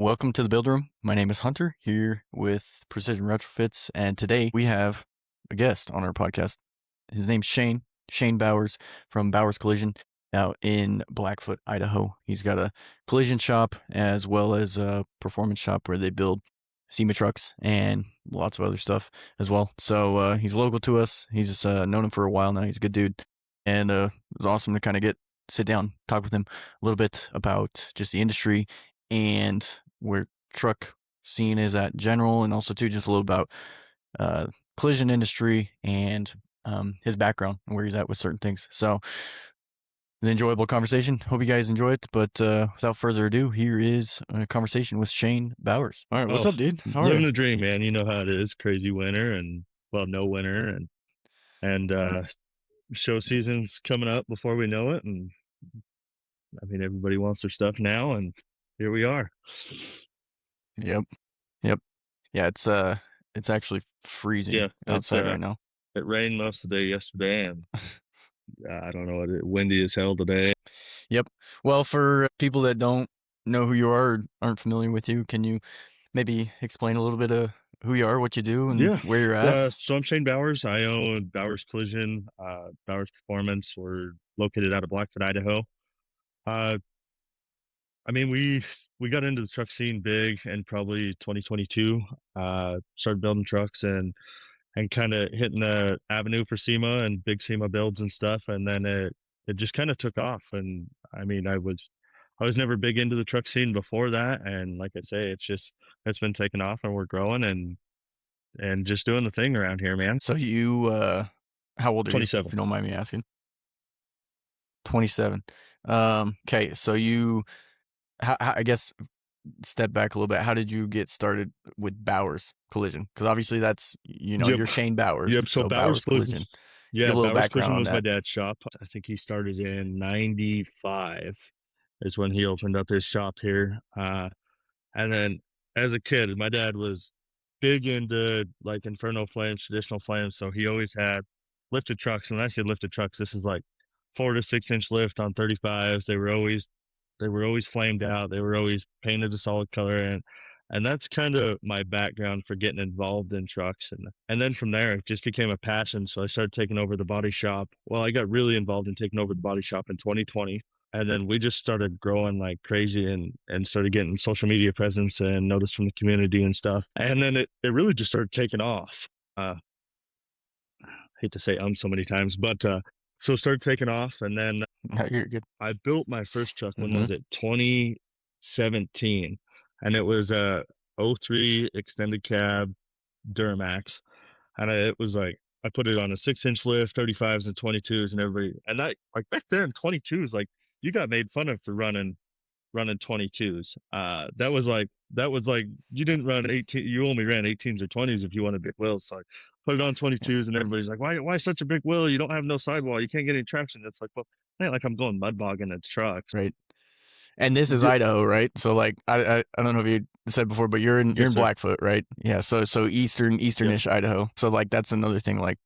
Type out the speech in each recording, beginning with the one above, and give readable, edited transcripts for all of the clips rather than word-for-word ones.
Welcome to the Build Room. My name is Hunter, here with Precision Retrofits, and today we have a guest on our podcast. His name's Shane Bowers from Bowers Collision out in Blackfoot, Idaho. He's got a collision shop as well as a performance shop where they build SEMA trucks and lots of other stuff as well. So he's local to us. He's known him for a while now. He's a good dude, and it was awesome to kind of sit down, talk with him a little bit about just the industry and where truck scene is at general, and also too just a little about collision industry and his background and where he's at with certain things. So an enjoyable conversation. Hope you guys enjoy it. But without further ado, here is a conversation with Shane Bowers. All right, what's up, dude? How are Living you? the dream, man. You know how it is. Crazy winter and no winter and show season's coming up before we know it. And I mean, everybody wants their stuff now, and here we are. Yep. Yeah, it's actually freezing outside right now. It rained most of the day yesterday, and I don't know, windy as hell today. Yep. Well, for people that don't know who you are or aren't familiar with you, can you maybe explain a little bit of who you are, what you do, and where you're at? So I'm Shane Bowers. I own Bowers Collision, Bowers Performance. We're located out of Blackfoot, Idaho. I mean, we got into the truck scene big in probably 2022. Started building trucks and kind of hitting the avenue for SEMA and big SEMA builds and stuff, and then it just kind of took off. And I mean, I was never big into the truck scene before that, and like I say, it's been taking off, and we're growing and just doing the thing around here, man. So you, how old are you, 27. if you don't mind me asking? 27. Okay, so you, I guess, step back a little bit. How did you get started with Bowers Collision? Because obviously that's, Yep. you're Shane Bowers. Yep. So Bowers Collision. Give a Yeah, little Bowers background Collision on was my that. dad's shop. I think he started in '95 is when he opened up his shop here. And then as a kid, my dad was big into like inferno flames, traditional flames. So he always had lifted trucks. And when I say lifted trucks, this is like 4 to 6 inch lift on 35s. They were always flamed out. They were always painted a solid color, and that's kind of my background for getting involved in trucks. And then from there, it just became a passion. So I started taking over the body shop. Well, I got really involved in taking over the body shop in 2020. And then we just started growing like crazy and started getting social media presence and notice from the community and stuff. And then it really just started taking off. Hate to say so many times, but so it started taking off. And then No, you're good. I built my first truck, when Mm-hmm. was it? 2017. And it was a '03 extended cab Duramax. And it was like, I put it on a 6 inch lift, 35s and 22s, and everybody, and that, like back then, 22s, like you got made fun of for running 22s. That was like you didn't run 18, you only ran 18s or 20s if you wanted big wheels. So I put it on 22s, and everybody's like, why such a big wheel? You don't have no sidewall. You can't get any traction. It's like, well, it ain't like I'm going mud bogging in trucks. Right. And this is Idaho, right? So like, I don't know if you said before, but you're in Yes, sir. Blackfoot, right? Yeah. So easternish Idaho. So like that's another thing. Like,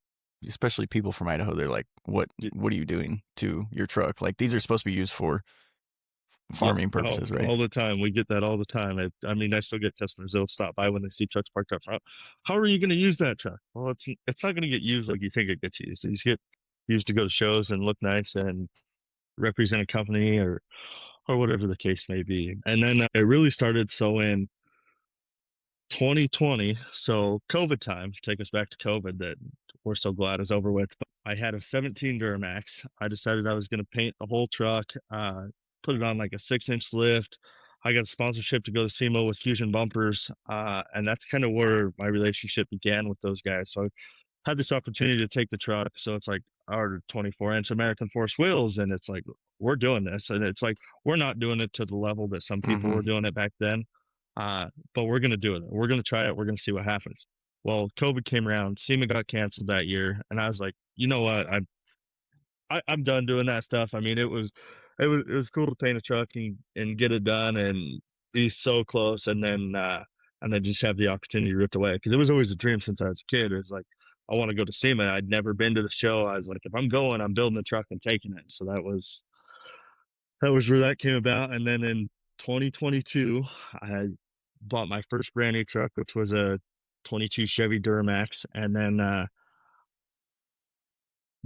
especially people from Idaho, they're like, what are you doing to your truck? Like these are supposed to be used for farming purposes, right? All the time. We get that all the time. I mean, I still get customers. They'll stop by when they see trucks parked up front. How are you going to use that truck? Well, it's not going to get used like you think it gets used. These get used to go to shows and look nice and represent a company or whatever the case may be. And then it really started. So in 2020, so COVID time, take us back to COVID that we're so glad is over with. I had a 17 Duramax. I decided I was going to paint the whole truck, put it on like a 6 inch lift. I got a sponsorship to go to SEMA with Fusion bumpers, and that's kind of where my relationship began with those guys. So I had this opportunity to take the truck. So it's like our 24-inch American Force wheels, and it's like we're doing this, and it's like we're not doing it to the level that some people were doing it back then, but we're gonna do it. We're gonna try it. We're gonna see what happens. Well, COVID came around, SEMA got canceled that year, and I was like, you know what, I'm done doing that stuff. I mean, it was cool to paint a truck and get it done and be so close, and then just have the opportunity ripped away, because it was always a dream since I was a kid. It was like, I want to go to SEMA. I'd never been to the show. I was like, if I'm going, I'm building a truck and taking it. So that was where that came about. And then in 2022, I bought my first brand new truck, which was a 22 Chevy Duramax, and then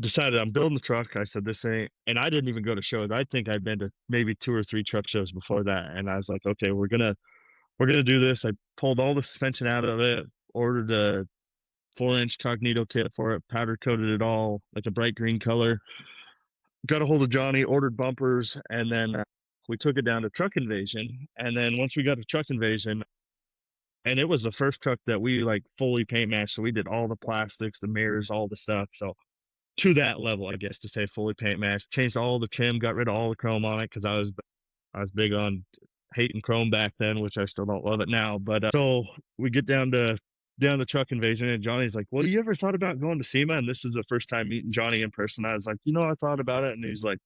decided I'm building the truck. I said this ain't, and I didn't even go to shows. I think I'd been to maybe 2 or 3 truck shows before that, and I was like, okay, we're gonna do this. I pulled all the suspension out of it, ordered a 4-inch Cognito kit for it, powder coated it all like a bright green color. Got a hold of Johnny, ordered bumpers, and then we took it down to Truck Invasion. And then once we got to Truck Invasion, and it was the first truck that we like fully paint matched, so we did all the plastics, the mirrors, all the stuff. So to that level, I guess to say fully paint matched, changed all the trim, got rid of all the chrome on it because I was big on hating chrome back then, which I still don't love it now. But so we get down the Truck Invasion, and Johnny's like, "Well, you ever thought about going to SEMA?" And this is the first time meeting Johnny in person. I was like, I thought about it, and he's like,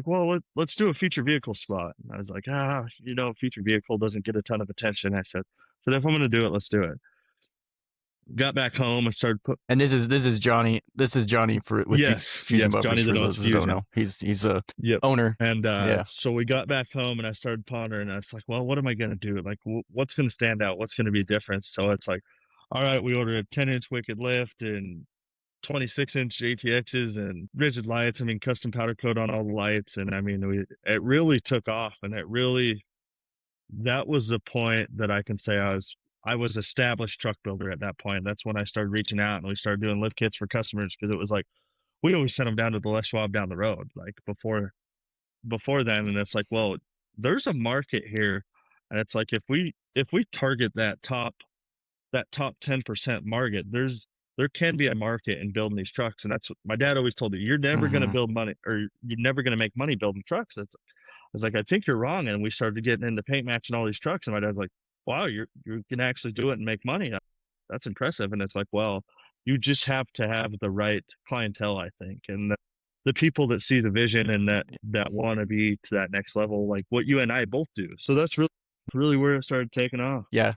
well, let's do a feature vehicle spot. And I was like, feature vehicle doesn't get a ton of attention. I said, if I'm going to do it, let's do it. Got back home and started put. And this is Johnny. This is Johnny with Yes, Fusion Bumpers. Johnny that For owns those who don't Fusion. know, he's a Yep. owner. And Yeah. so we got back home, and I started pondering. And I was like, well, what am I going to do? Like, what's going to stand out? What's going to be different? So it's like, all right, we ordered a 10-inch wicked lift and 26-inch ATXs and rigid lights. I mean, custom powder coat on all the lights. And I mean, it really took off, and that was the point that I can say I was established truck builder at that point. That's when I started reaching out, and we started doing lift kits for customers, because it was like we always sent them down to the Les Schwab down the road, like before then. And it's like, well, there's a market here, and it's like if we target that top 10% market, there can be a market in building these trucks. And that's what my dad always told me: you're never going to Mm-hmm. build money, or you're never going to make money building trucks. I was like, I think you're wrong. And we started getting into paint matching all these trucks, and my dad's like, wow, you can actually do it and make money. That's impressive. And it's like, well, you just have to have the right clientele, I think, and the people that see the vision and that want to be to that next level, like what you and I both do. So that's really where it started taking off. Yeah.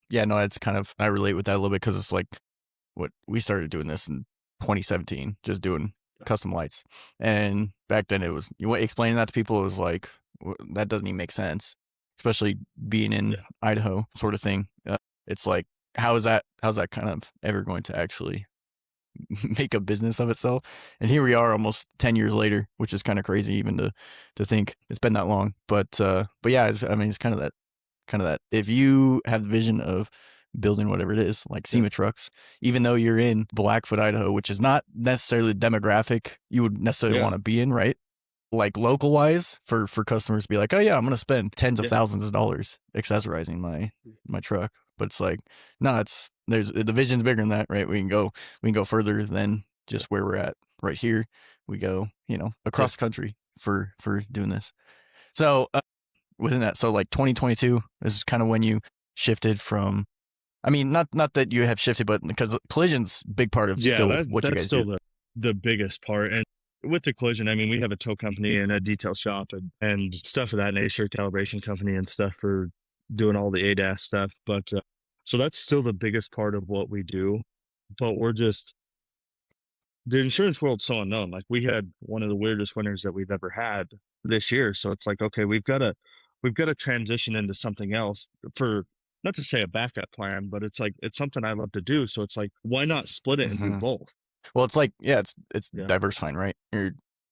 Yeah. No, it's kind of, I relate with that a little bit, because it's like what we started doing this in 2017, just doing custom lights. And back then it was, explaining that to people, it was like, that doesn't even make sense, especially being in Yeah. Idaho, sort of thing. It's like, how's that kind of ever going to actually make a business of itself? And here we are almost 10 years later, which is kind of crazy even to think it's been that long. But yeah, it's kind of that if you have the vision of building whatever it is, like Yeah. SEMA trucks, even though you're in Blackfoot, Idaho, which is not necessarily the demographic you would necessarily Yeah. want to be in, right? Like local wise, for customers to be like, oh yeah, I'm gonna spend tens of Yeah. thousands of dollars accessorizing my truck. But it's like, no, there's the vision's bigger than that, right? We can go further than Yeah. just where we're at right here. We go, Yeah. across the country for doing this. So within that, so like 2022 is kind of when you shifted from. I mean, not that you have shifted, but because collision's a big part of Yeah, still what you that's guys still do. the biggest part. And with the collision, I mean, we have a tow company and a detail shop and stuff of that nature, calibration company and stuff for doing all the ADAS stuff. But so that's still the biggest part of what we do. But the insurance world's so unknown. Like, we had one of the weirdest winters that we've ever had this year. So it's like, okay, we've got to transition into something else, for not to say a backup plan, but it's like, it's something I love to do. So it's like, why not split it and do Mm-hmm. both? Well, it's like, yeah, it's Yeah. diversifying, right?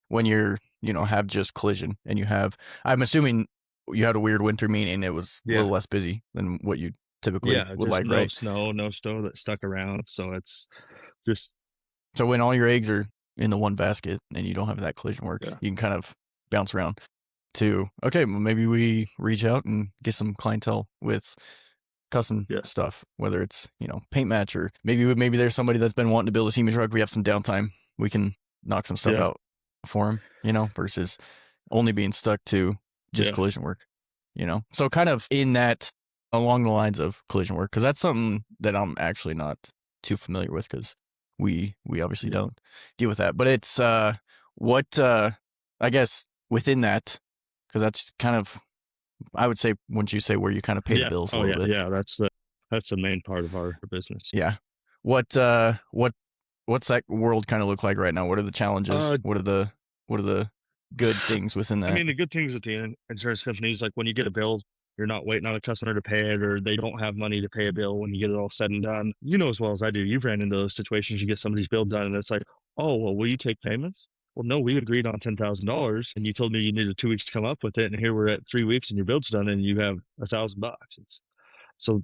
When you're have just collision, and I'm assuming you had a weird winter, meaning it was a Yeah. little less busy than what you typically Yeah. would Just like, no right? snow, no snow that stuck around. So it's just, So when all your eggs are in the one basket and you don't have that collision work, yeah. you can kind of bounce around to, okay, well, maybe we reach out and get some clientele with custom Yeah. stuff, whether it's paint match, or maybe there's somebody that's been wanting to build a SEMA truck. We have some downtime, we can knock some stuff Yeah. out for them, versus only being stuck to just Yeah. collision work. So kind of in that, along the lines of collision work, because that's something that I'm actually not too familiar with, because we obviously Yeah. don't deal with that. But it's what I guess within that, because that's kind of, I would say, wouldn't you say, where you kind of pay the Yeah. bills a Oh, little yeah. bit? Yeah. That's the main part of our business. Yeah. What what's that world kind of look like right now? What are the challenges? Uh, What are the good things within I that? mean, the good things with the insurance companies, like when you get a bill you're not waiting on a customer to pay it, or they don't have money to pay a bill when you get it all said and done. You know as well as I do, you've ran into those situations. You get somebody's bill done, and it's like, oh, well, will you take payments? Well, no, we agreed on $10,000, and you told me you needed 2 weeks to come up with it, and here we're at 3 weeks, and your bill's done, and you have $1,000. So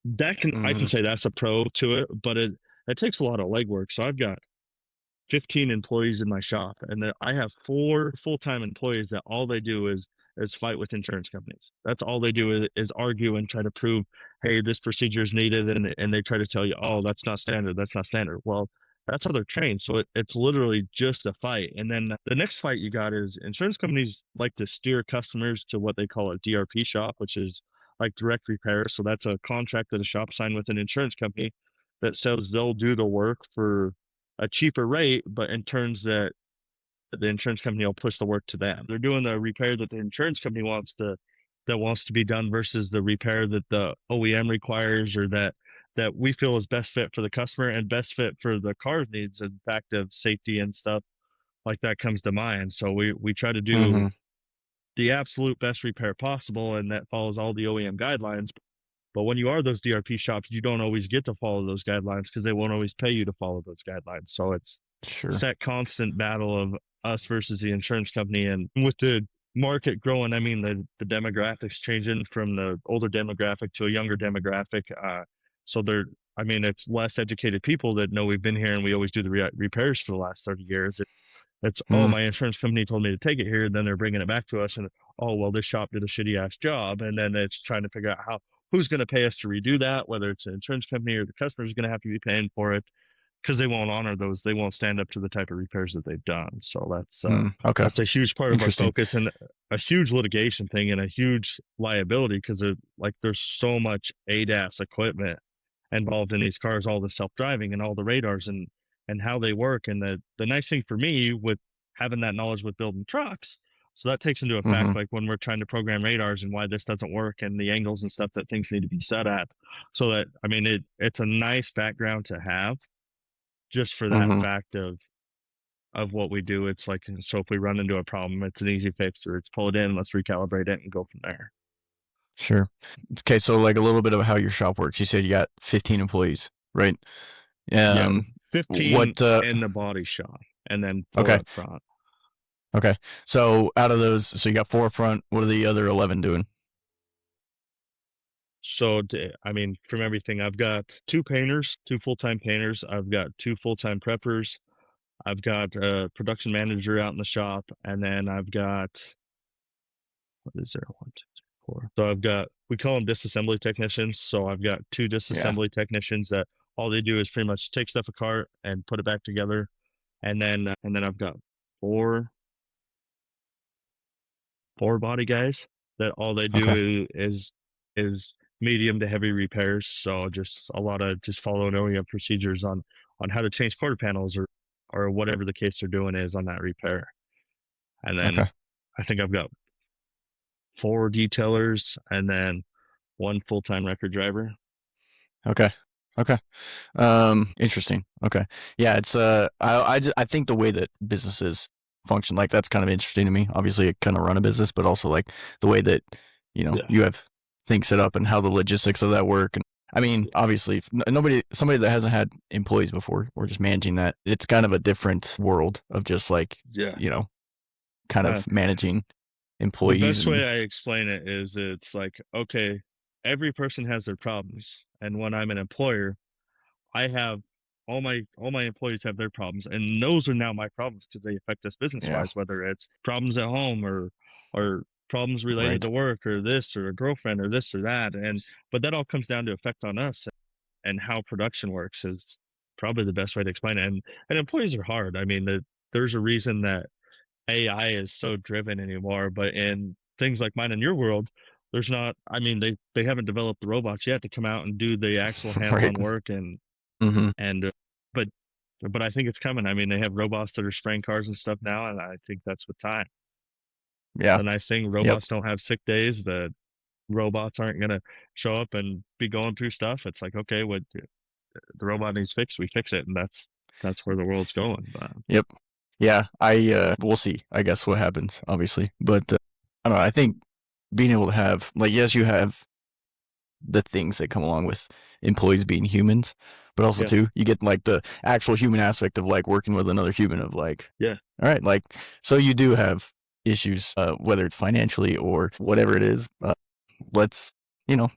that can I can Mm-hmm. say that's a pro to it, but it takes a lot of legwork. So I've got 15 employees in my shop, and I have 4 full-time employees that all they do is fight with insurance companies. That's all they do is argue and try to prove, hey, this procedure is needed, and they try to tell you, oh, that's not standard, that's not standard. Well, that's how they're trained. So it's literally just a fight. And then the next fight you got is insurance companies like to steer customers to what they call a DRP shop, which is like direct repair. So that's a contract that a shop signed with an insurance company that says they'll do the work for a cheaper rate, but in terms that the insurance company will push the work to them. They're doing the repair that the insurance company wants to be done versus the repair that the OEM requires, or that we feel is best fit for the customer and best fit for the car's needs and fact of safety and stuff like that comes to mind. So we try to do Mm-hmm. the absolute best repair possible, and that follows all the OEM guidelines. But when you are those DRP shops, you don't always get to follow those guidelines because they won't always pay you to follow those guidelines. So it's Sure. that constant battle of us versus the insurance company. And with the market growing, I mean, the demographics changing from the older demographic to a younger demographic. So I mean, it's less educated people that know we've been here and we always do the repairs for the last 30 years. It's, oh, Mm-hmm. my insurance company told me to take it here, and then they're bringing it back to us, and oh, well, this shop did a shitty ass job, and then it's trying to figure out who's going to pay us to redo that, whether it's an insurance company or the customer's going to have to be paying for it because they won't honor those, they won't stand up to the type of repairs that they've done. So Okay. that's a huge part of our Interesting. focus, and a huge litigation thing, and a huge liability because like there's so much ADAS equipment involved in these cars, all the self-driving and all the radars and how they work. And the nice thing for me with having that knowledge with building trucks, so that takes into Mm-hmm. effect like when we're trying to program radars and why this doesn't work and the angles and stuff that things need to be set at. So that, I mean, it's a nice background to have just for that Mm-hmm. fact of what we do. It's like, so if we run into a problem, it's an easy fix, or it's pull it in, let's recalibrate it and go from there. Sure. Okay, so like a little bit of how your shop works. You said you got 15 employees, right? Yeah, Um, 15 what? in the body shop and then 4 Okay, up front. okay. So out of those, so you got 4 front. What are the other 11 doing? So, I mean, from everything, I've got 2 painters, 2 full-time painters. I've got 2 full-time preppers. I've got a production manager out in the shop, and then I've got, what is there? 1, 2, 3, 4. So I've got, we call them disassembly technicians. So I've got 2 Yeah. disassembly technicians that all they do is pretty much take stuff apart and put it back together. And then I've got four four body guys that all they Okay. do is medium to heavy repairs. So just a lot of just following OEM procedures on how to change quarter panels or whatever the case they're doing is on that repair. And then Okay. I think I've got 4 detailers and then 1 full-time record driver. Okay. Okay. Interesting. Okay. Yeah, it's I think the way that businesses function, like that's kind of interesting to me. Obviously, I kind of run a business, but also like the way that Yeah. you have things set up and how the logistics of that work. And I mean, obviously, if somebody that hasn't had employees before or just managing that, it's kind of a different world of just like Yeah. kind Uh, of managing the employees best way and I explain it is it's like, okay, every person has their problems. And when I'm an employer, I have all my employees have their problems, and those are now my problems because they affect us business yeah, wise, whether it's problems at home or problems related right. to work or this or a girlfriend or this or that. And but that all comes down to effect on us, and how production works is probably the best way to explain it. And employees are hard. I mean, there's a reason that AI is so driven anymore, but in things like mine and your world, there's not. I mean, they haven't developed the robots yet to come out and do the actual Right. hands-on work Mm-hmm. and but but I think it's coming. I mean, they have robots that are spraying cars and stuff now, and I think that's with time. Yeah. The nice thing, Yep. robots don't have sick days. The robots aren't gonna show up and be going through stuff. It's like, okay, what the robot needs fixed, we fix it, and that's where the world's going. But Yep. Yeah. We'll see. I guess what happens, obviously, but I don't know. I think being able to have, like, yes, you have the things that come along with employees being humans, but also Yeah, too, you get like the actual human aspect of like working with another human of like, yeah, all right, like, so you do have issues, whether it's financially or whatever it is. Let's, you know,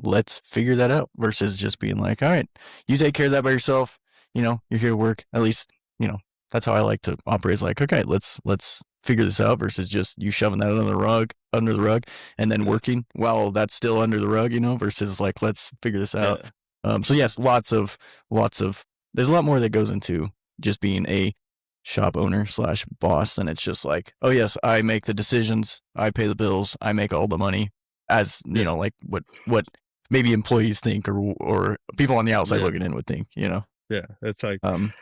let's figure that out versus just being like, all right, you take care of that by yourself. You're here to work. At least, you know, that's how I like to operate. Is like, okay, let's figure this out versus just you shoving that under the rug, and then yeah, working while that's still under the rug. Versus like, let's figure this out. yeah, So yes, lots of. There's a lot more that goes into just being a shop owner slash boss, and it's just like, oh yes, I make the decisions, I pay the bills, I make all the money, as yeah, like what maybe employees think or people on the outside yeah, looking in would think. yeah. It's like Um,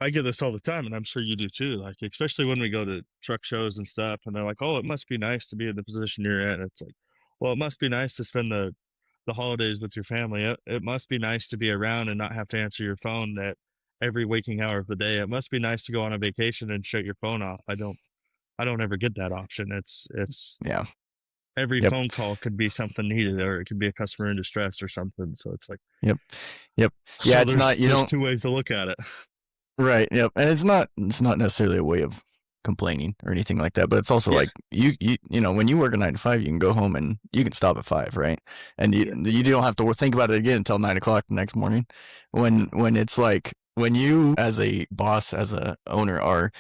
I get this all the time, and I'm sure you do too. Like especially when we go to truck shows and stuff, and they're like, "Oh, it must be nice to be in the position you're in." It's like, well, it must be nice to spend the holidays with your family. It must be nice to be around and not have to answer your phone at every waking hour of the day. It must be nice to go on a vacation and shut your phone off. I don't ever get that option. It's yeah. every Yep. phone call could be something needed, or it could be a customer in distress or something. So it's like, Yep. Yep. Yeah, so it's not, there's two ways to look at it. right. Yep. And it's not necessarily a way of complaining or anything like that, but it's also Yeah, like when you work a 9 to 5, you can go home and you can stop at 5, right? And you yeah, you don't have to think about it again until 9 o'clock the next morning. When it's like when you as a boss, as a owner, are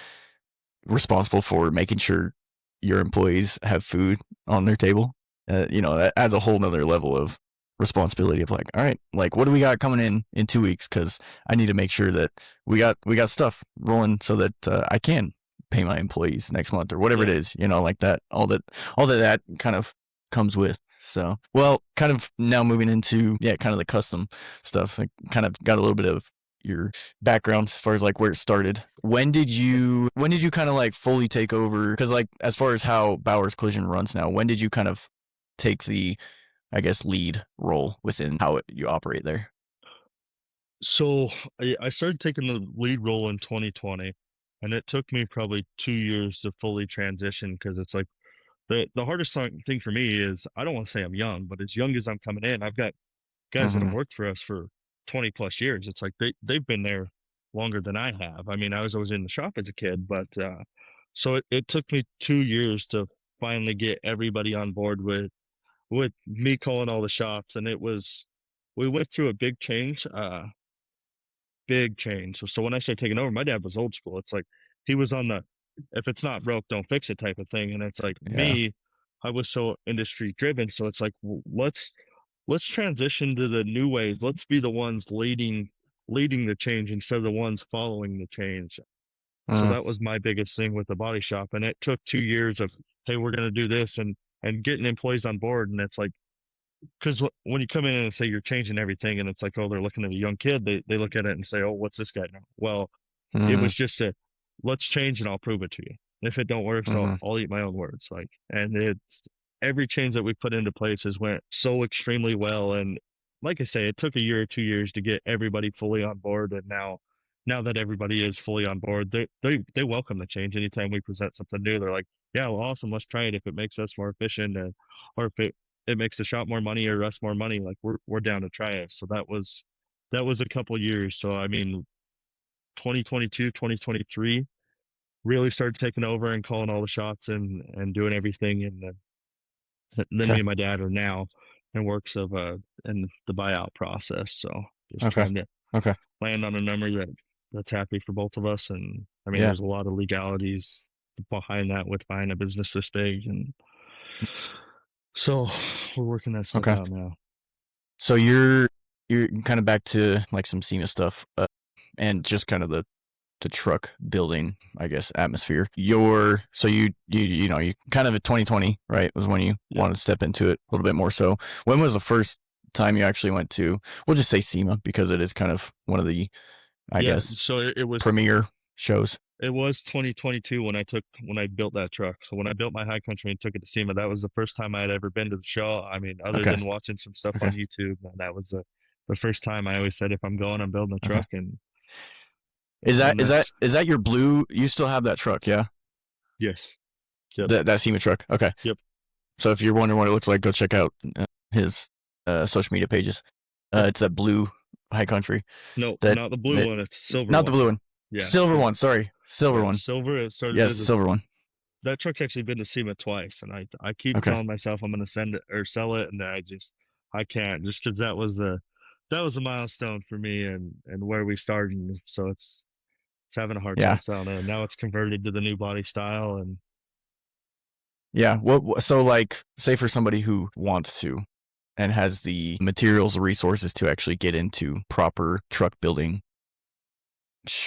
responsible for making sure your employees have food on their table. That adds a whole nother level of responsibility of like, all right, like what do we got coming in 2 weeks? Because I need to make sure that we got stuff rolling so that I can pay my employees next month or whatever it yeah. is. Like that, all that kind of comes with. So, well, kind of now moving into kind of the custom stuff. I kind of got a little bit of your background as far as like where it started. When did you kind of like fully take over? Because like as far as how Bowers Collision runs now, when did you kind of take the, I guess, lead role within how you operate there? So I started taking the lead role in 2020, and it took me probably 2 years to fully transition because it's like the hardest thing for me is I don't want to say I'm young, but as young as I'm coming in, I've got guys that have Mm-hmm. worked for us for 20 plus years. It's like they've been there longer than I have. I mean, I was always in the shop as a kid, but so it took me 2 years to finally get everybody on board with me calling all the shops, and we went through a big change. Big change. So when I say taking over, my dad was old school. It's like he was on the if it's not broke, don't fix it type of thing. And it's like Yeah. me, I was so industry driven. So it's like let's transition to the new ways. Let's be the ones leading the change instead of the ones following the change. So Mm-hmm. that was my biggest thing with the body shop. And it took 2 years of, hey, we're gonna do this and getting employees on board. And it's like because when you come in and say you're changing everything, and it's like, oh, they're looking at a young kid, they look at it and say, oh, what's this guy now? Well, it Mm-hmm. was just a let's change and I'll prove it to you. If it don't work, so Mm-hmm. I'll eat my own words. Like, and it's every change that we put into place has went so extremely well. And like I say, it took a year or 2 years to get everybody fully on board. And now that everybody is fully on board, they welcome the change. Anytime we present something new, they're like, yeah, well, awesome, let's try it. If it makes us more efficient, and or if it makes the shop more money or us more money, like we're down to try it. So that was a couple years. So I mean, 2022, 2023 really started taking over and calling all the shots and doing everything. And then Okay. me and my dad are now in works of in the buyout process. So just Okay. trying to Okay. land on a number that's happy for both of us. And I mean, Yeah. there's a lot of legalities behind that with buying a business this big, and so we're working that stuff Okay. out now. So you're kind of back to like some SEMA stuff, and just kind of the truck building, I guess, atmosphere. You kind of at 2020, right, was when you Yeah. wanted to step into it a little bit more. So when was the first time you actually went to? We'll just say SEMA because it is kind of one of the, I Yeah. guess, So premier shows. it was 2022 when I built that truck. So when I built my high country and took it to SEMA, that was the first time I had ever been to the show. I mean, other Okay. than watching some stuff on Okay. YouTube, that was the first time. I always said if I'm going, I'm building a Okay. truck, and Is that and is that that's is that your blue? You still have that truck, yeah? yes, yep, That SEMA truck. Okay. yep. So if you're wondering what it looks like, go check out his social media pages. Yeah. It's that blue high country No, that, not the blue that one. It's the silver not the one. blue one, Yeah, silver yeah, one. Sorry, silver yeah. one. Silver. It started Yes, as a silver one. that truck's actually been to SEMA twice, and I keep Okay. telling myself I'm gonna send it or sell it, and I can't just because that was a milestone for me and where we started. So it's having a hard Yeah. time selling it. And now it's converted to the new body style, and Yeah. So like, say for somebody who wants to and has the materials, resources to actually get into proper truck building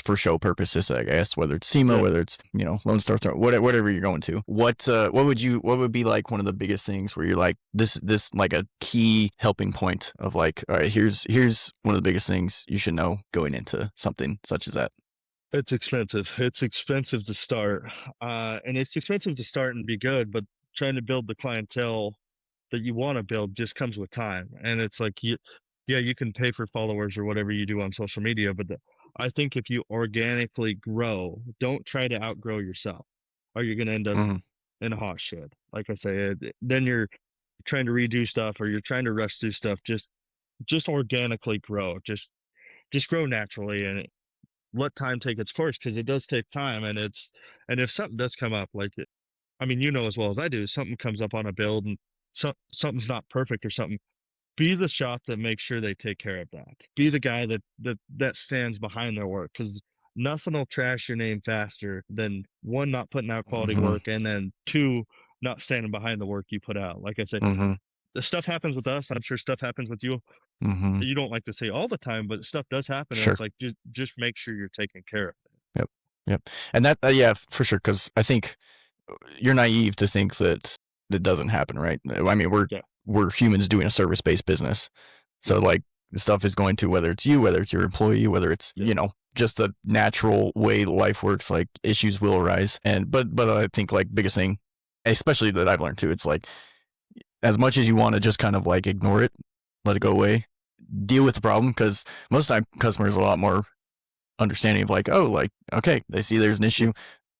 for show purposes, I guess, whether it's SEMA, yeah, whether it's, Lone Star, whatever you're going to. What would be like one of the biggest things where you're like, this like a key helping point of like, all right, here's one of the biggest things you should know going into something such as that. it's expensive. It's expensive to start, and it's expensive to start and be good, but trying to build the clientele that you want to build just comes with time. And it's like yeah, you can pay for followers or whatever you do on social media, but I think if you organically grow, don't try to outgrow yourself, or you're gonna end up Mm-hmm. in a hot shit. Like I say, then you're trying to redo stuff or you're trying to rush through stuff. Just organically grow. Just grow naturally and let time take its course because it does take time. And if something does come up, like I mean, you know as well as I do, something comes up on a build and something's not perfect or something. Be the shop that makes sure they take care of that. Be the guy that stands behind their work because nothing will trash your name faster than one not putting out quality Mm-hmm. work and then two not standing behind the work you put out. Like I say, Mm-hmm. the stuff happens with us. I'm sure stuff happens with you. Mm-hmm. You don't like to say all the time, but stuff does happen, and Sure. it's like just make sure you're taking care of it. Yep. Yep. And that, yeah, for sure. Because I think you're naive to think that that doesn't happen, right? I mean, Yeah, we're humans doing a service based business, yeah, so like stuff is going to, whether it's you, whether it's your employee, whether it's yeah, just the natural way life works, like issues will arise. And but I think like biggest thing, especially that I've learned too, it's like as much as you want to just kind of like ignore it, let it go yeah, away, deal with the problem because most of the time customers are a lot more understanding of like, oh, like okay, they see there's an yeah, issue,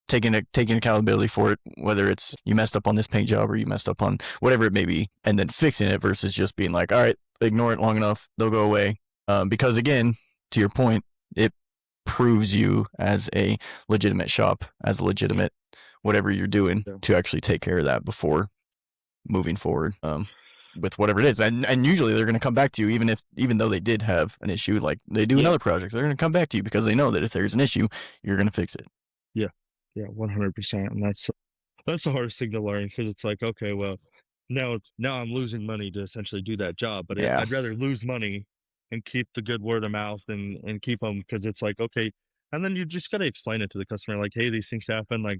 taking accountability for it, whether it's you messed up on this paint job or you messed up on whatever it may be, and then fixing it versus just being like, all right, ignore it long enough, they'll go away. Because again, to your point, it proves you as a legitimate shop, as a yeah, legitimate whatever you're doing yeah. to actually take care of that before moving forward. With whatever it is, and usually they're going to come back to you, even though they did have an issue, like they do Yeah. another project, they're going to come back to you because they know that if there's an issue, you're going to fix it. Yeah, yeah, 100%. And that's the hardest thing to learn because it's like, okay, well, now I'm losing money to essentially do that job, but Yeah. I'd rather lose money and keep the good word of mouth and keep them because it's like, okay, and then you just got to explain it to the customer, like, hey, these things happen. Like,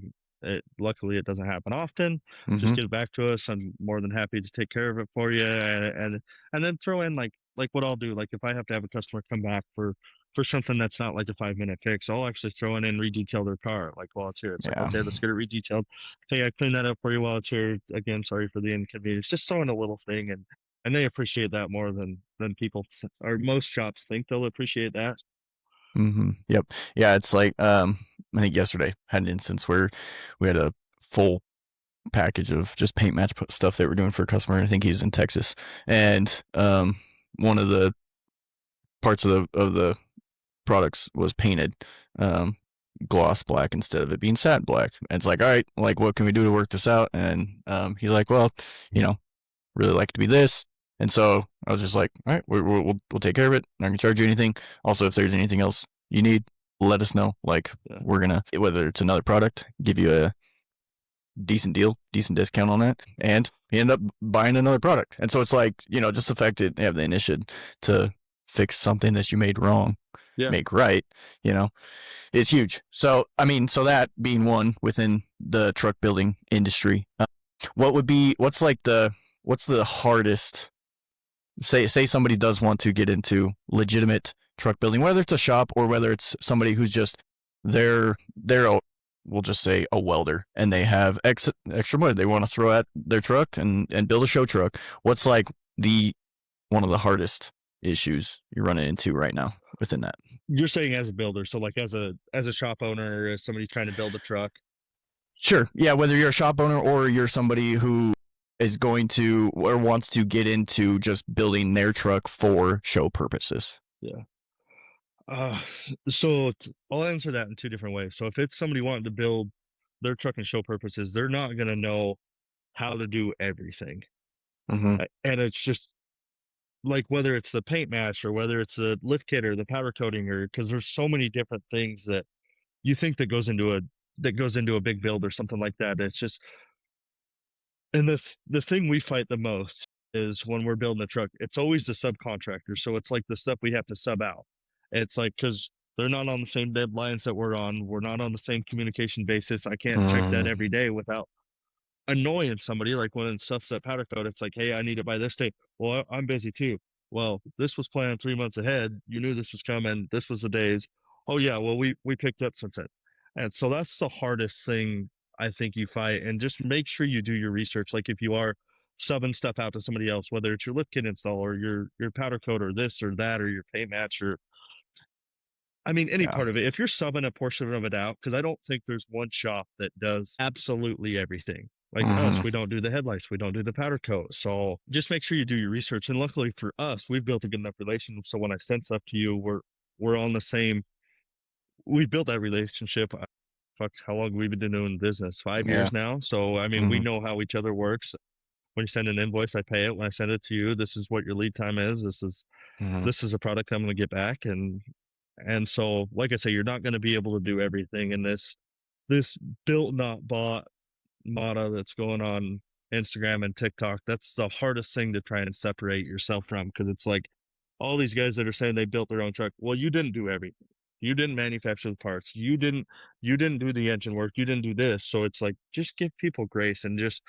luckily, it doesn't happen often. Just Mm-hmm. get it back to us. I'm more than happy to take care of it for you, and then throw in like what I'll do, like if I have to have a customer come back for something that's not like a 5 minute fix, I'll actually throw in and redetail their car like while it's here. It's like, Yeah. okay, let's get it redetailed. Hey, I cleaned that up for you while it's here. Again, sorry for the inconvenience. Just throwing a little thing, and they appreciate that more than people or most shops think they'll appreciate that. Mm-hmm. Yep. Yeah. It's like I think yesterday had an instance where we had a full package of just paint match stuff that we're doing for a customer. I think he's in Texas, and one of the parts of the products was painted um gloss black instead of it being satin black. And it's like, all right, like what can we do to work this out? And he's like, well, you know, really like it to be this. And so I was just like, all right, we'll take care of it. Not gonna charge you anything. Also, if there's anything else you need, let us know. Like Yeah, we're gonna, whether it's another product, give you a decent deal, decent discount on that, and he ended up buying another product. And so it's like, just the fact that they have the initiative to fix something that you made wrong, yeah, make right, you know, is huge. So I mean, so that being one within the truck building industry, what's the hardest, say somebody does want to get into legitimate truck building, whether it's a shop or whether it's somebody who's just they're a, we'll just say a welder, and they have extra money they want to throw at their truck and build a show truck. What's like the one of the hardest issues you're running into right now within that? you're saying as a builder, so like as a shop owner or as somebody trying to build a truck. Sure. Yeah. Whether you're a shop owner or you're somebody who is going to or wants to get into just building their truck for show purposes? Yeah. Uh, so I'll answer that in two different ways. So if it's somebody wanting to build their truck and show purposes, they're not going to know how to do everything. Mm-hmm. And it's just like whether it's the paint match or whether it's the lift kit or the powder coating, or because there's so many different things that you think that goes into a big build or something like that. It's just, and the thing we fight the most is when we're building a truck, it's always the subcontractor. So it's like the stuff we have to sub out. It's like, because they're not on the same deadlines that we're on. We're not on the same communication basis. I can't check that Mm, every day without annoying somebody. Like when stuff's at powder coat, it's like, hey, I need it by this date. Well, I'm busy too. Well, this was planned 3 months ahead. You knew this was coming. This was the days. Oh yeah, well we picked up since then. And so that's the hardest thing I think you fight. And just make sure you do your research. Like if you are subbing stuff out to somebody else, whether it's your lift kit install or your powder coat or this or that or your paint match or I mean, any yeah. part of it. If you're subbing a portion of it out, because I don't think there's one shop that does absolutely everything. Like us, Mm-hmm. we don't do the headlights, we don't do the powder coat. So just make sure you do your research. And luckily for us, we've built a good enough relationship. So when I send stuff to you, we're on the same. We've built that relationship. Fuck, how long we've been doing business? 5 years Yeah. now. So I mean, we Mm-hmm. know how each other works. When you send an invoice, I pay it. When I send it to you, this is what your lead time is. Mm-hmm. This is a product I'm going to get back, and so, like I say, you're not going to be able to do everything in this built not bought motto that's going on Instagram and TikTok. That's the hardest thing to try and separate yourself from, because it's like all these guys that are saying they built their own truck. Well, you didn't do everything. You didn't manufacture the parts. You didn't do the engine work. You didn't do this. So it's like just give people grace and just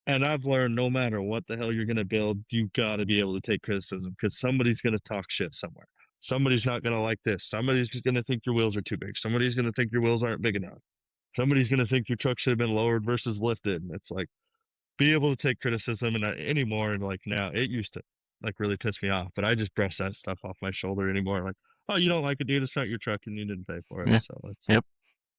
and I've learned no matter what the hell you're going to build, you got to be able to take criticism, because somebody's going to talk shit somewhere. Somebody's not going to like this. Somebody's just going to think your wheels are too big. Somebody's going to think your wheels aren't big enough. Somebody's going to think your truck should have been lowered versus lifted. And it's like, be able to take criticism, and not anymore. And like now, it used to like really piss me off, but I just brush that stuff off my shoulder anymore. Like, oh, you don't like it, dude. It's not your truck and you didn't pay for it. Yeah. So it's, Yep.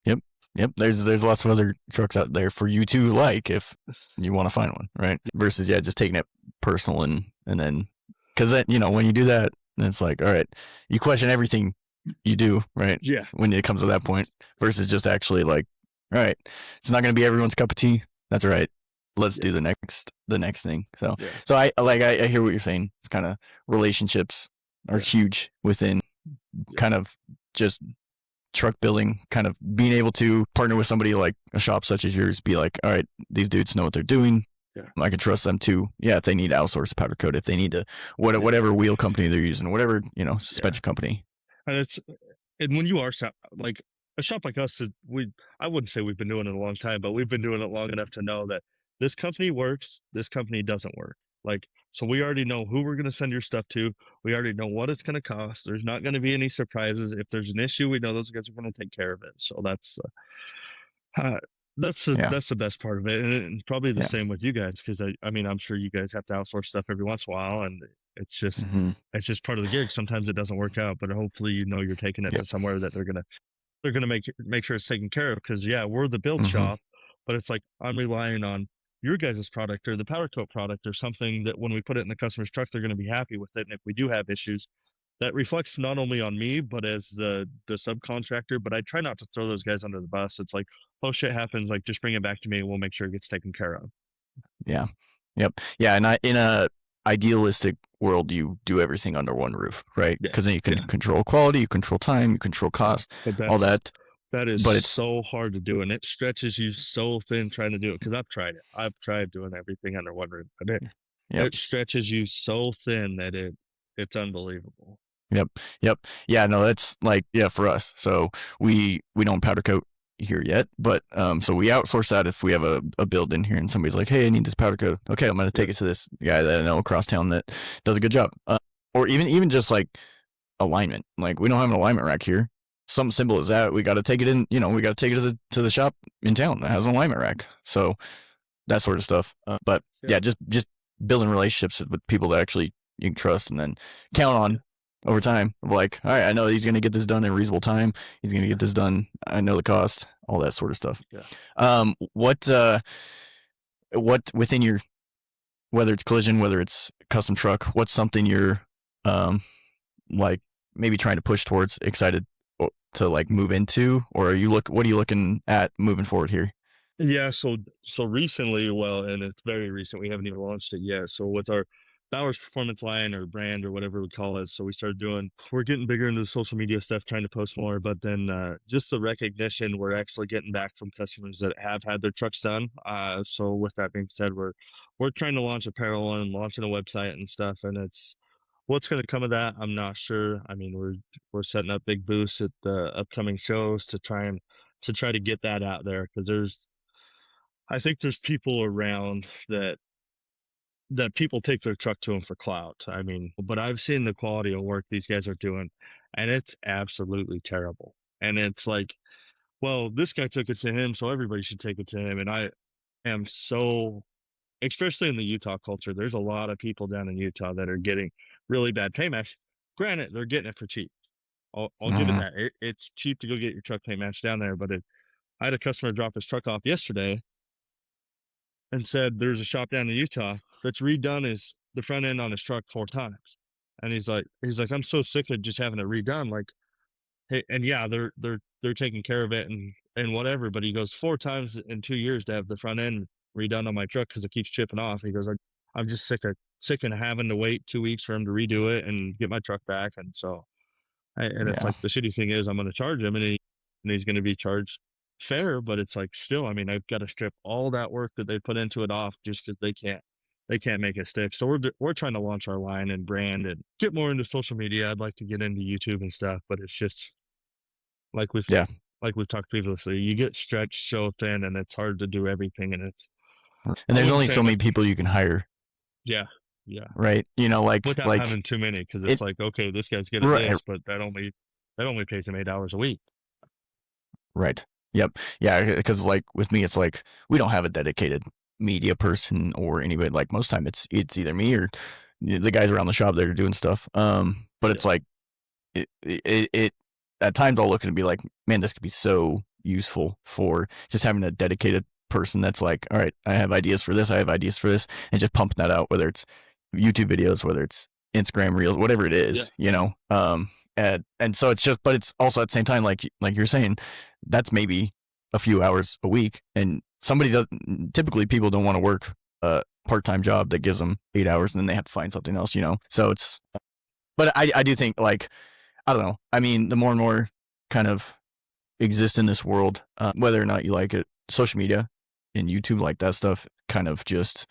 Yep. Yep. There's lots of other trucks out there for you to like if you want to find one, right? Versus just taking it personal and then because then when you do that, then it's like, all right, you question everything you do, right? yeah, When it comes to that point, versus just actually like, all right, it's not going to be everyone's cup of tea. That's all right. Let's yeah, do the next thing. So yeah, so I hear what you're saying. It's kind of relationships are yeah, huge within yeah, kind of just truck building, kind of being able to partner with somebody like a shop such as yours, be like, all right, these dudes know what they're doing. yeah, I can trust them to, if they need to outsource a powder coat, if they need to, yeah, whatever wheel company they're using, whatever, yeah. suspension company. And it's and when you are like a shop like us, I wouldn't say we've been doing it a long time, but we've been doing it long enough to know that this company works, this company doesn't work. Like, so we already know who we're going to send your stuff to. We already know what it's going to cost. There's not going to be any surprises. If there's an issue, we know those guys are going to take care of it. So uh, Yeah. that's the best part of it, and probably the Yeah. same with you guys, because I mean, I'm sure you guys have to outsource stuff every once in a while, and it's just Mm-hmm. it's just part of the gig. Sometimes it doesn't work out, but hopefully you know you're taking it to Yep. somewhere that they're gonna make sure it's taken care of. Because yeah, we're the build Mm-hmm. shop, but it's like I'm relying on your guys' product or the powder coat product or something that when we put it in the customer's truck, they're gonna be happy with it. And if we do have issues, that reflects not only on me but as the subcontractor. But I try not to throw those guys under the bus. It's like, oh shit happens, like just bring it back to me and we'll make sure it gets taken care of. Yeah. Yep. Yeah. And in a idealistic world, you do everything under one roof, right? Yeah, Because then you can yeah, control quality, you control time, you control yeah. cost, But all that. that is But it's, so hard to do, and it stretches you so thin trying to do it. Because I've tried it. I've tried doing everything under one roof, but yep. it stretches you so thin that it's unbelievable. Yep. Yep. Yeah, no, that's like, for us. So we don't powder coat here yet, but so we outsource that if we have a build in here and somebody's like, hey, I need this powder coat. Okay, I'm gonna Yeah, take it to this guy that I know across town that does a good job. Or even just like alignment. Like we don't have an alignment rack here. Something simple as that. We gotta take it in, we gotta take it to the shop in town that has an alignment rack. So that sort of stuff. But yeah, yeah, just building relationships with people that actually you can trust, and then count yeah, on over time. Of like, all right, I know he's going to get this done in a reasonable time. He's going to yeah, get this done. I know the cost, all that sort of stuff. yeah. What what within your, whether it's collision, whether it's custom truck, what's something you're um like maybe trying to push towards, excited to like move into, or are you look what are you looking at moving forward here? Yeah, so recently, well, and it's very recent, we haven't even launched it yet. So with our Bowers Performance line or brand or whatever we call it, so we're getting bigger into the social media stuff, trying to post more, but then just the recognition we're actually getting back from customers that have had their trucks done. So with that being said, we're trying to launch apparel and launching a website and stuff, and it's what's going to come of that, I'm not sure. I mean, we're setting up big booths at the upcoming shows to try to get that out there because I think there's people around that people take their truck to them for clout. I mean, but I've seen the quality of work these guys are doing, and it's absolutely terrible. And it's like, well, this guy took it to him, so everybody should take it to him. And I am so, especially in the Utah culture, there's a lot of people down in Utah that are getting really bad paint match. Granted, they're getting it for cheap. I'll give it Mm-hmm. that. It's cheap to go get your truck paint match down there, but I had a customer drop his truck off yesterday and said there's a shop down in Utah that's redone the front end on his truck 4 times. And he's like, I'm so sick of just having it redone. Like, hey, and yeah, they're taking care of it and whatever. But he goes 4 times in 2 years to have the front end redone on my truck because it keeps chipping off. He goes, I'm just sick of having to wait 2 weeks for him to redo it and get my truck back. And so and it's Yeah. like the shitty thing is I'm going to charge him and he's going to be charged fair, but it's like still, I mean, I've got to strip all that work that they put into it off just because they can't make it stick. So we're trying to launch our line and brand and get more into social media. I'd like to get into YouTube and stuff, but it's just like we've Yeah. like we've talked previously, you get stretched so thin and it's hard to do everything. And it's And I there's wouldn't only say so I'm a many people you can hire, yeah yeah right? You know, without like having too many because it's it, like okay, this guy's good at right. this, but that only pays him 8 hours a week. Right. Yep. Yeah. Because like with me, it's like we don't have a dedicated media person or anybody. Like most time, it's either me or the guys around the shop that are doing stuff. But Yeah it's like it at times I'll look and be like, man, this could be so useful for just having a dedicated person that's like, all right, I have ideas for this, I have ideas for this, and just pumping that out, whether it's YouTube videos, whether it's Instagram reels, whatever it yeah is, you know. And so it's just, but it's also at the same time, like you're saying, that's maybe a few hours a week, and somebody does typically people don't want to work a part-time job that gives them 8 hours, and then they have to find something else, you know. So it's, but I do think like I don't know. I mean, the more and more kind of exist in this world, whether or not you like it, social media and YouTube, like that stuff, kind of just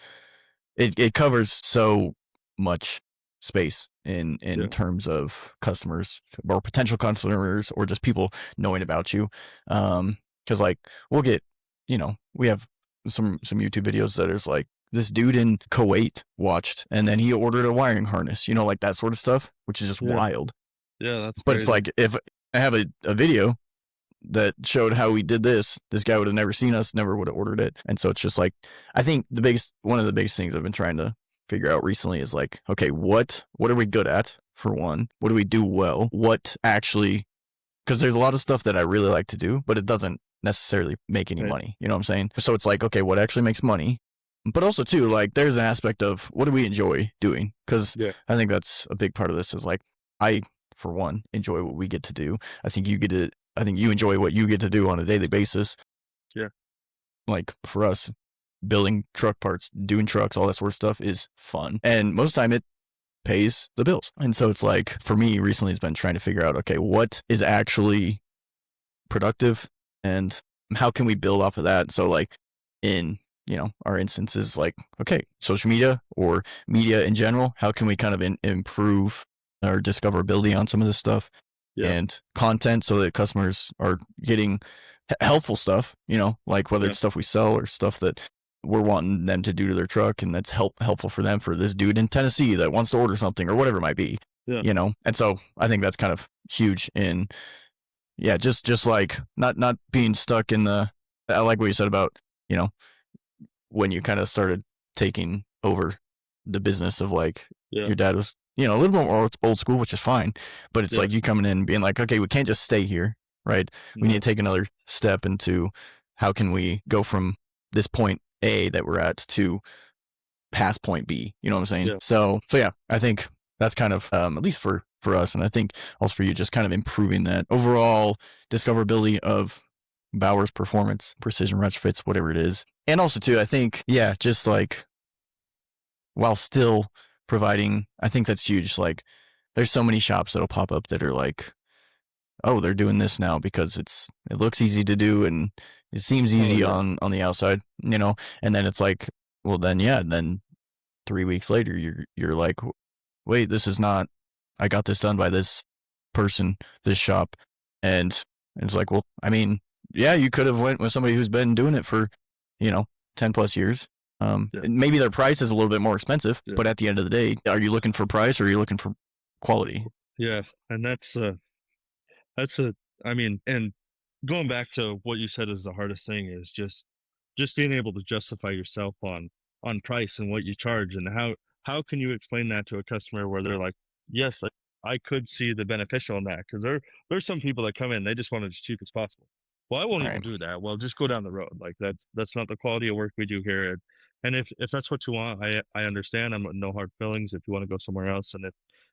it covers so much space in yeah terms of customers or potential customers or just people knowing about you. Because like we'll get, you know, we have some YouTube videos that is like this dude in Kuwait watched and then he ordered a wiring harness, you know, like that sort of stuff, which is just yeah wild. Yeah, that's But it's crazy. like if I have a video that showed how we did this guy would have never seen us, never would have ordered it. And so it's just like I think one of the biggest things I've been trying to figure out recently is like, okay, what are we good at for one? What do we do well? What actually, because there's a lot of stuff that I really like to do, but it doesn't necessarily make any Right. money. You know what I'm saying? So it's like, okay, what actually makes money? But also too, like there's an aspect of what do we enjoy doing? Because Yeah. I think that's a big part of this is like I, for one, enjoy what we get to do. I think you get to. I think you enjoy what you get to do on a daily basis. Yeah. Like for us, building truck parts, doing trucks, all that sort of stuff is fun, and most of the time it pays the bills. And so it's like for me recently, it's been trying to figure out, okay, what is actually productive and how can we build off of that. So like in, you know, our instances, like okay, social media or media in general, how can we kind of improve our discoverability on some of this stuff Yeah. and content so that customers are getting helpful stuff, you know, like whether Yeah. it's stuff we sell or stuff that we're wanting them to do to their truck and that's helpful for them, for this dude in Tennessee that wants to order something or whatever it might be, Yeah. you know. And so I think that's kind of huge in, yeah, just like not being stuck in the, I like what you said about, you know, when you kind of started taking over the business of like Yeah. your dad was, you know, a little bit more old school, which is fine, but it's Yeah. like you coming in and being like, okay, we can't just stay here, right? We need to No. take another step into how can we go from this point A that we're at to past point B. You know what I'm saying? Yeah. So yeah, I think that's kind of at least for us, and I think also for you, just kind of improving that overall discoverability of Bauer's performance, precision retrofits, whatever it is, and also too, I think yeah, just like while still providing, I think that's huge. Like, there's so many shops that'll pop up that are like, oh, they're doing this now because it looks easy to do and it seems Oh easy yeah. on the outside, you know, and then it's like, well, then yeah, then 3 weeks later, you're like, wait, this is not. I got this done by this person, this shop, and it's like, well, I mean, yeah, you could have went with somebody who's been doing it for, 10 plus years. Yeah. Maybe their price is a little bit more expensive, Yeah. but at the end of the day, are you looking for price or are you looking for quality? Yeah. And that's a I mean, and going back to what you said is the hardest thing is just being able to justify yourself on price and what you charge, and how can you explain that to a customer where they're like, yes, I could see the beneficial in that, because there's some people that come in, they just want it as cheap as possible. Well, I won't even Right. do that. Well, just go down the road. Like, that's not the quality of work we do here. And if that's what you want, I understand. I'm no hard feelings if you want to go somewhere else. And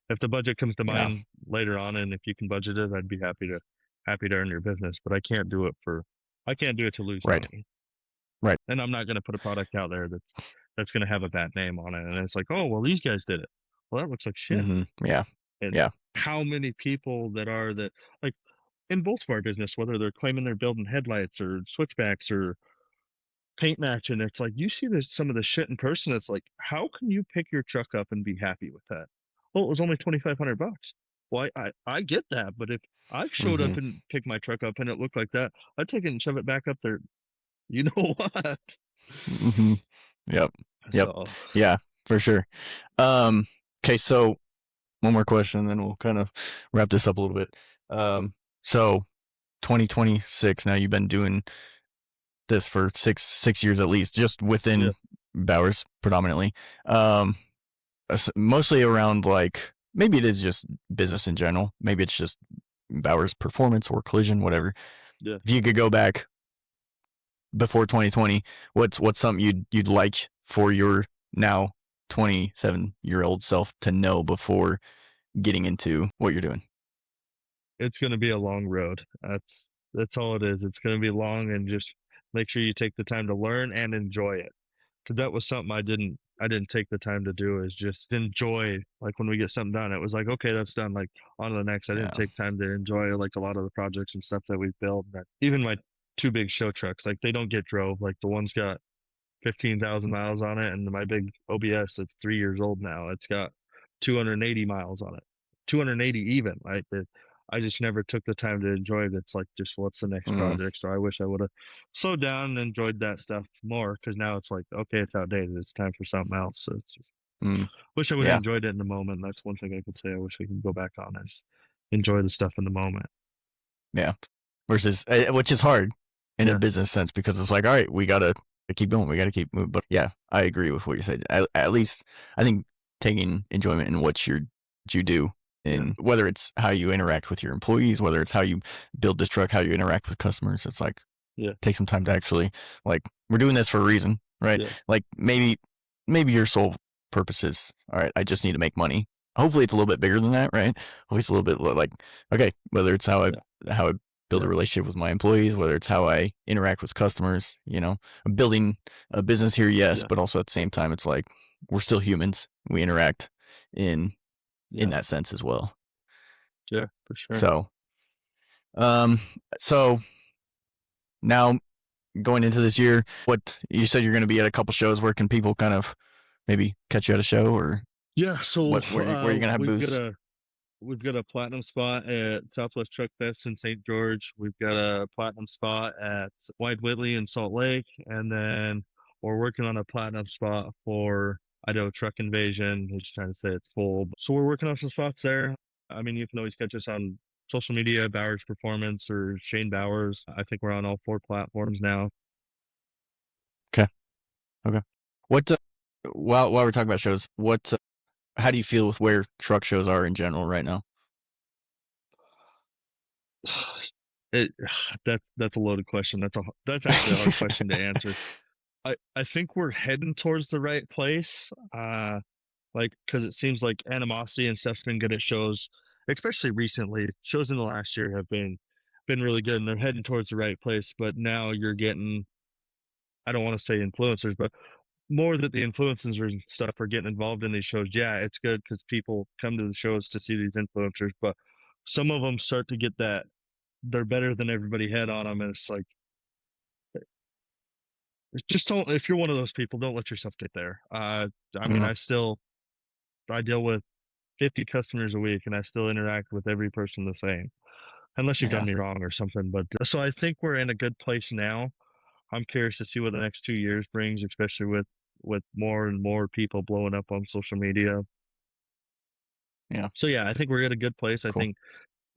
if the budget comes to Yeah. mind later on, and if you can budget it, I'd be happy to earn your business. But I can't do it to lose Right. money. Right. And I'm not going to put a product out there that's going to have a bad name on it. And it's like, oh, well, these guys did it. Well, that looks like shit. Yeah. And Yeah. how many people that like in both of our business, whether they're claiming they're building headlights or switchbacks or paint matching, it's like you see this some of the shit in person. It's like, how can you pick your truck up and be happy with that? Well, it was only $2,500. Well, I get that, but if I showed up hmm and picked my truck up and it looked like that, I'd take it and shove it back up there. You know what? hmm Yep. Yep. So Yeah, for sure. Okay, so one more question, and then we'll kind of wrap this up a little bit. So 2026. Now you've been doing this for six years at least, just yeah, within Bowers predominantly. Um, Mostly around like maybe it is just business in general. Maybe it's just Bowers performance or collision, whatever. yeah. If you could go back before 2020, what's something you'd like for your now 27-year-old self to know before getting into what you're doing? It's gonna be a long road. That's all it is. It's gonna be long, and just make sure you take the time to learn and enjoy it. Because that was something I didn't take the time to do, is just enjoy, like, when we get something done, it was like, okay, that's done, like, on to the next. I didn't Yeah. take time to enjoy, like, a lot of the projects and stuff that we've built. That even my two big show trucks, like, they don't get drove. Like, the one's got 15,000 miles on it, and my big OBS that's 3 years old now, it's got 280 miles on it, 280 even. I just never took the time to enjoy it. It's like, just what's the next Mm, project? So I wish I would have slowed down and enjoyed that stuff more, because now it's like, okay, it's outdated. It's time for something else. So it's just, mm, wish I would have yeah. enjoyed it in the moment. That's one thing I could say. I wish I could go back on is enjoy the stuff in the moment. Yeah. Versus, which is hard in a Yeah, business sense because it's like, all right, we gotta keep going, we gotta keep moving. But yeah, I agree with what you said. At least I think taking enjoyment in what you do, yeah, and whether it's how you interact with your employees, whether it's how you build this truck, how you interact with customers, it's like yeah, take some time to actually like we're doing this for a reason, right? yeah, Like maybe your sole purpose is all right. I just need to make money. Hopefully, it's a little bit bigger than that, right? Hopefully, it's a little bit like okay, whether it's yeah, how I build a yeah, relationship with my employees, whether it's how I interact with customers. I'm building a business here, yes, yeah, but also at the same time, it's like we're still humans. We interact in yeah, that sense as well. yeah, for sure. So, um, so now going into this year, what you said you're going to be at a couple shows. Where can people kind of maybe catch you at a show, or Yeah, so where you going to have booths? we've got a platinum spot at Southwest Truck Fest in St. George. We've got a platinum spot at Wide Whitley in Salt Lake, and then we're working on a platinum spot for Idaho Truck Invasion. We're just trying to say it's full. So we're working on some spots there. I mean, you can always catch us on social media, Bowers Performance or Shane Bowers. I think we're on all four platforms now. Okay, okay. What while we're talking about shows, what how do you feel with where truck shows are in general right now? It that's a loaded question. That's actually a hard question to answer. I think we're heading towards the right place. Like because it seems like animosity and stuff's been good at shows, especially recently. Shows in the last year have been really good, and they're heading towards the right place. But now you're getting, I don't want to say influencers, but more that the influencers and stuff are getting involved in these shows. Yeah, it's good because people come to the shows to see these influencers, but some of them start to get that they're better than everybody had on them, and it's like just don't. If you're one of those people, don't let yourself get there. I mean, Yeah. I deal with 50 customers a week, and I still interact with every person the same, unless you've done Yeah. me wrong or something. But so I think we're in a good place now. I'm curious to see what the next 2 years brings, especially with more and more people blowing up on social media. Yeah. So yeah, I think we're at a good place. I Cool. think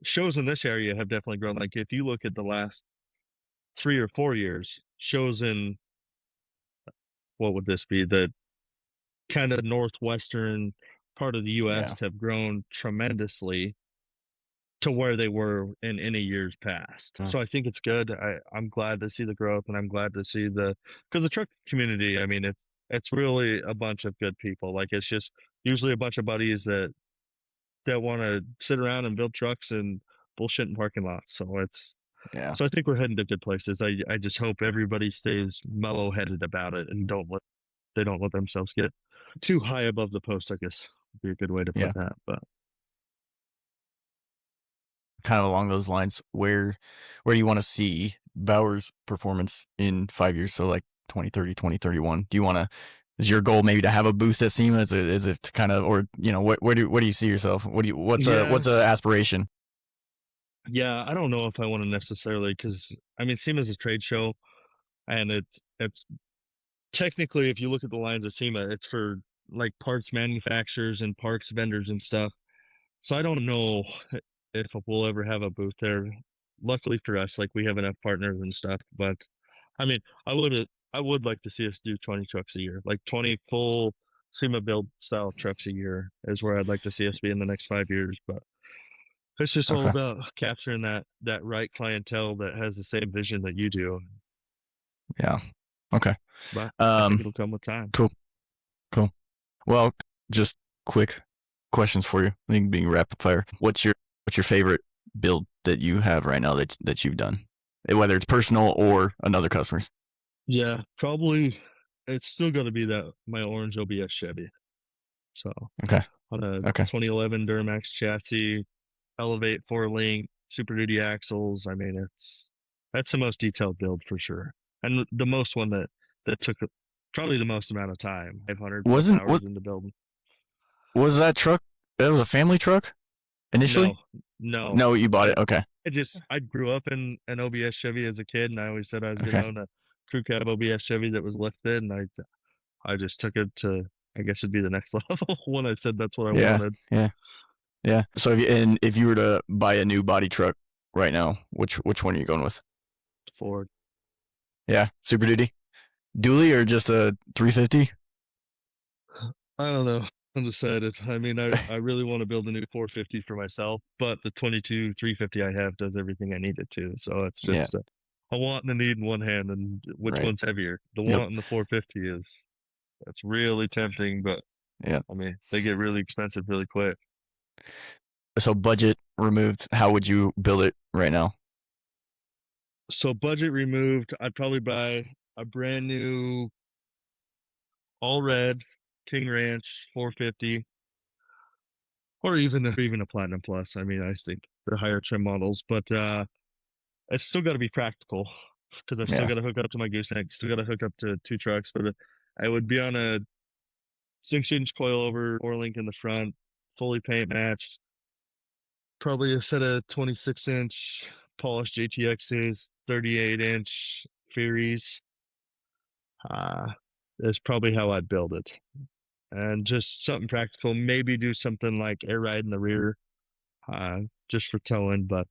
shows in this area have definitely grown. Like if you look at the last 3 or 4 years, shows in what would this be? The kind of northwestern part of the US Yeah. have grown tremendously to where they were in any years past. Yeah. So I think it's good. I'm glad to see the growth, and I'm glad to see because the truck community, I mean, it's really a bunch of good people. Like it's just usually a bunch of buddies that want to sit around and build trucks and bullshit in parking lots. Yeah. So I think we're heading to good places. I just hope everybody stays mellow headed about it and don't let themselves get too high above the post, I guess would be a good way to put Yeah. that. But Kind of along those lines, where do you want to see Bauer's performance in 5 years? So like 2030, 2031. Do you want to, is your goal maybe to have a booth at SEMA? Is it to kind of, or, where do you see yourself? yeah, What's a aspiration? yeah, I don't know if I want to necessarily because I mean SEMA is a trade show and it's technically if you look at the lines of SEMA, it's for like parts manufacturers and parts vendors and stuff. So I don't know if we'll ever have a booth there. Luckily for us, like we have enough partners and stuff. But I mean, I would like to see us do 20 trucks a year, like 20 full SEMA build style trucks a year is where I'd like to see us be in the next 5 years. But it's just all Okay. about capturing that right clientele that has the same vision that you do. Yeah. Okay. But I think Um, it'll come with time. cool. Cool. Well, just quick questions for you. I think being rapid fire. What's your favorite build that you have right now that you've done? Whether it's personal or another customer's. Yeah, probably it's still got to be that my orange OBS Chevy. So Okay. on a Okay. 2011 Duramax chassis, Elevate 4-link, Super Duty axles. I mean, that's the most detailed build for sure, and the most one that took probably the most amount of time, 500 plus Wasn't hours what into building. was that truck? That was a family truck initially? No, no, No, you bought I it. Okay. I grew up in an OBS Chevy as a kid, and I always said I was going Okay. to own a crew cab OBS Chevy that was lifted, and I just took it to, I guess it'd be the next level when I said that's what I Yeah. wanted. Yeah. Yeah. So if you were to buy a new body truck right now, which one are you going with? Ford. Yeah, Super Duty, dually or just a 350? I don't know. Undecided. I mean, I really want to build a new 450 for myself, but the 22 350 I have does everything I need it to. So it's Yeah. just a want and a need in one hand, and which Right. one's heavier? The Yep. want and the 450 is that's really tempting, but Yeah. I mean, they get really expensive really quick. So budget removed, how would you build it right now? So budget removed, I'd probably buy a brand new all red King Ranch 450 or even a Platinum Plus. I mean, I think the higher trim models, but it's still got to be practical because I've still Yeah. got to hook up to my gooseneck, still got to hook up to two trucks, but I would be on a 6-inch coilover, 4-link in the front, fully paint matched, probably a set of 26-inch polished JTXs, 38-inch Furies. Uh, is probably how I'd build it. And just something practical. Maybe do something like air ride in the rear, uh, just for towing. But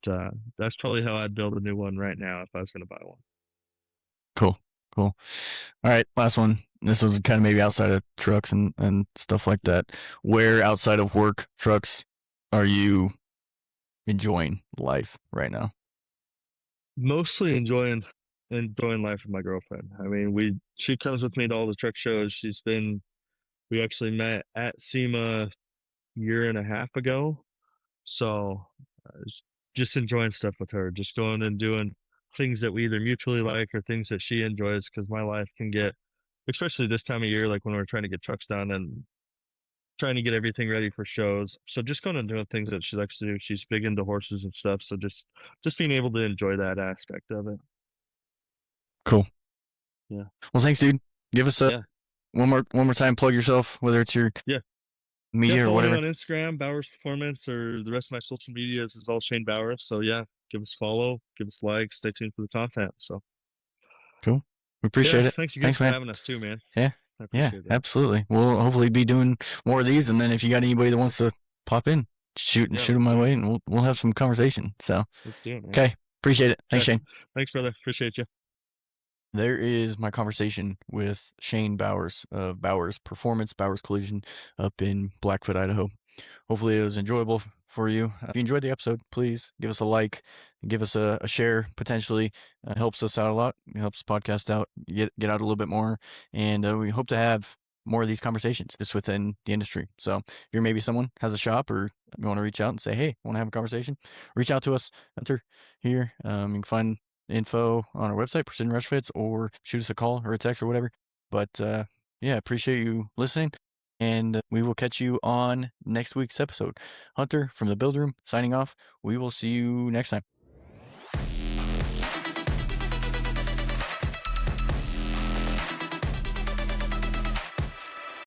that's probably how I'd build a new one right now if I was going to buy one. Cool. Cool. All right, last one. This was kind of maybe outside of trucks and stuff like that. Where outside of work trucks are you enjoying life right now? Mostly enjoying. enjoying life with my girlfriend. I mean, she comes with me to all the truck shows. We actually met at SEMA a year and a half ago. So just enjoying stuff with her, just going and doing things that we either mutually like or things that she enjoys. Because my life can get, especially this time of year, like when we're trying to get trucks done and trying to get everything ready for shows. So just going and doing things that she likes to do. She's big into horses and stuff. So just being able to enjoy that aspect of it. Cool. Yeah. Well, thanks, dude. Give us a Yeah. one more time. Plug yourself, whether it's your Yeah. Yeah. media or Follow me whatever. on Instagram, Bowers Performance, or the rest of my social media is all Shane Bowers. So yeah, give us a follow, give us a like, stay tuned for the content. So Cool. We yeah, appreciate it. thanks again Thanks, for man. having us too, man. Yeah. I Yeah. appreciate that. Absolutely. We'll hopefully be doing more of these, and then if you got anybody that wants to pop in, Yeah, shoot them let's my do it. way, and we'll have some conversation. So, Let's do it, man. okay. Appreciate it. Thanks, Okay. Shane. Thanks, brother. Appreciate you. There is my conversation with Shane Bowers of Bowers Performance, Bowers Collision up in Blackfoot, Idaho. Hopefully it was enjoyable for you. If you enjoyed the episode, please give us a like, give us a share potentially. Helps us out a lot. It helps the podcast out, get out a little bit more. And we hope to have more of these conversations just within the industry. So if you're maybe someone has a shop or you want to reach out and say, hey, I want to have a conversation, reach out to us. Enter here. You can find info on our website, Precision Retrofits, or shoot us a call or a text or whatever. But yeah, appreciate you listening. And we will catch you on next week's episode. Hunter from the Build Room signing off. We will see you next time.